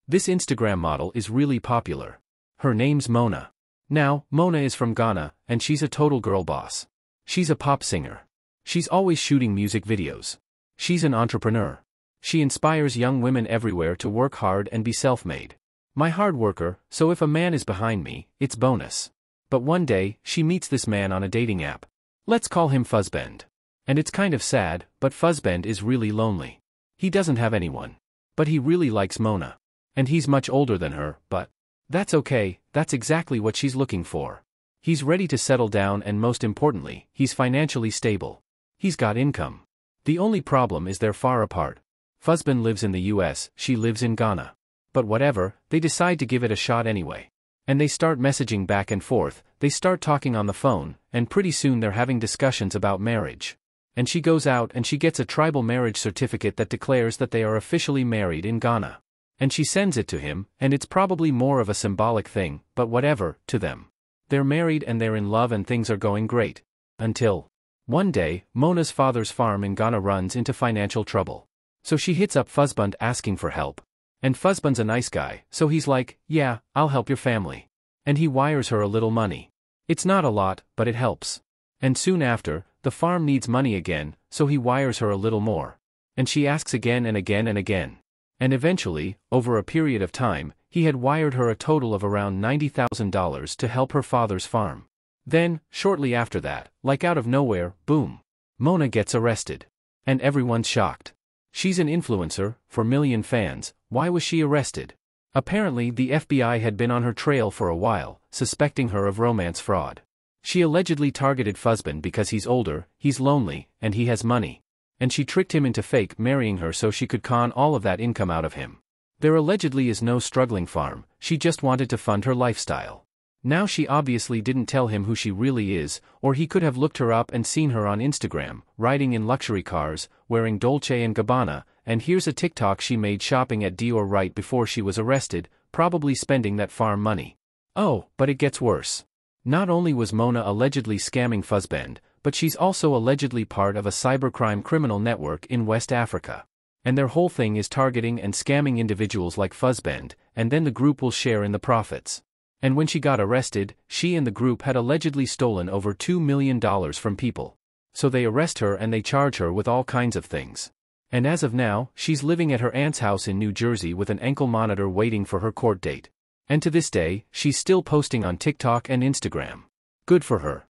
This Instagram model is really popular. Her name's Mona. Now, Mona is from Ghana, and she's a total girl boss. She's a pop singer. She's always shooting music videos. She's an entrepreneur. She inspires young women everywhere to work hard and be self-made. My hard worker, so if a man is behind me, it's bonus. But one day, she meets this man on a dating app. Let's call him Fuzzbend. And it's kind of sad, but Fuzzbend is really lonely. He doesn't have anyone. But he really likes Mona. And he's much older than her, but that's okay, that's exactly what she's looking for. He's ready to settle down and most importantly, he's financially stable. He's got income. The only problem is they're far apart. Fuzzbend lives in the US, she lives in Ghana. But whatever, they decide to give it a shot anyway. And they start messaging back and forth, they start talking on the phone, and pretty soon they're having discussions about marriage. And she goes out and she gets a tribal marriage certificate that declares that they are officially married in Ghana. And she sends it to him, and it's probably more of a symbolic thing, but whatever, to them. They're married and they're in love and things are going great. Until one day, Mona's father's farm in Ghana runs into financial trouble. So she hits up Fuzzbend asking for help. And Fuzzbend's a nice guy, so he's like, yeah, I'll help your family. And he wires her a little money. It's not a lot, but it helps. And soon after, the farm needs money again, so he wires her a little more. And she asks again and again and again. And eventually, over a period of time, he had wired her a total of around $90,000 to help her father's farm. Then, shortly after that, like out of nowhere, boom. Mona gets arrested. And everyone's shocked. She's an influencer, for million fans, why was she arrested? Apparently the FBI had been on her trail for a while, suspecting her of romance fraud. She allegedly targeted Fuzzbend because he's older, he's lonely, and he has money. And she tricked him into fake marrying her so she could con all of that income out of him. There allegedly is no struggling farm, she just wanted to fund her lifestyle. Now she obviously didn't tell him who she really is, or he could have looked her up and seen her on Instagram, riding in luxury cars, wearing Dolce & Gabbana, and here's a TikTok she made shopping at Dior right before she was arrested, probably spending that farm money. Oh, but it gets worse. Not only was Mona allegedly scamming Fuzzbend, but she's also allegedly part of a cybercrime criminal network in West Africa. And their whole thing is targeting and scamming individuals like Fuzzbend, and then the group will share in the profits. And when she got arrested, she and the group had allegedly stolen over $2 million from people. So they arrest her and they charge her with all kinds of things. And as of now, she's living at her aunt's house in New Jersey with an ankle monitor waiting for her court date. And to this day, she's still posting on TikTok and Instagram. Good for her.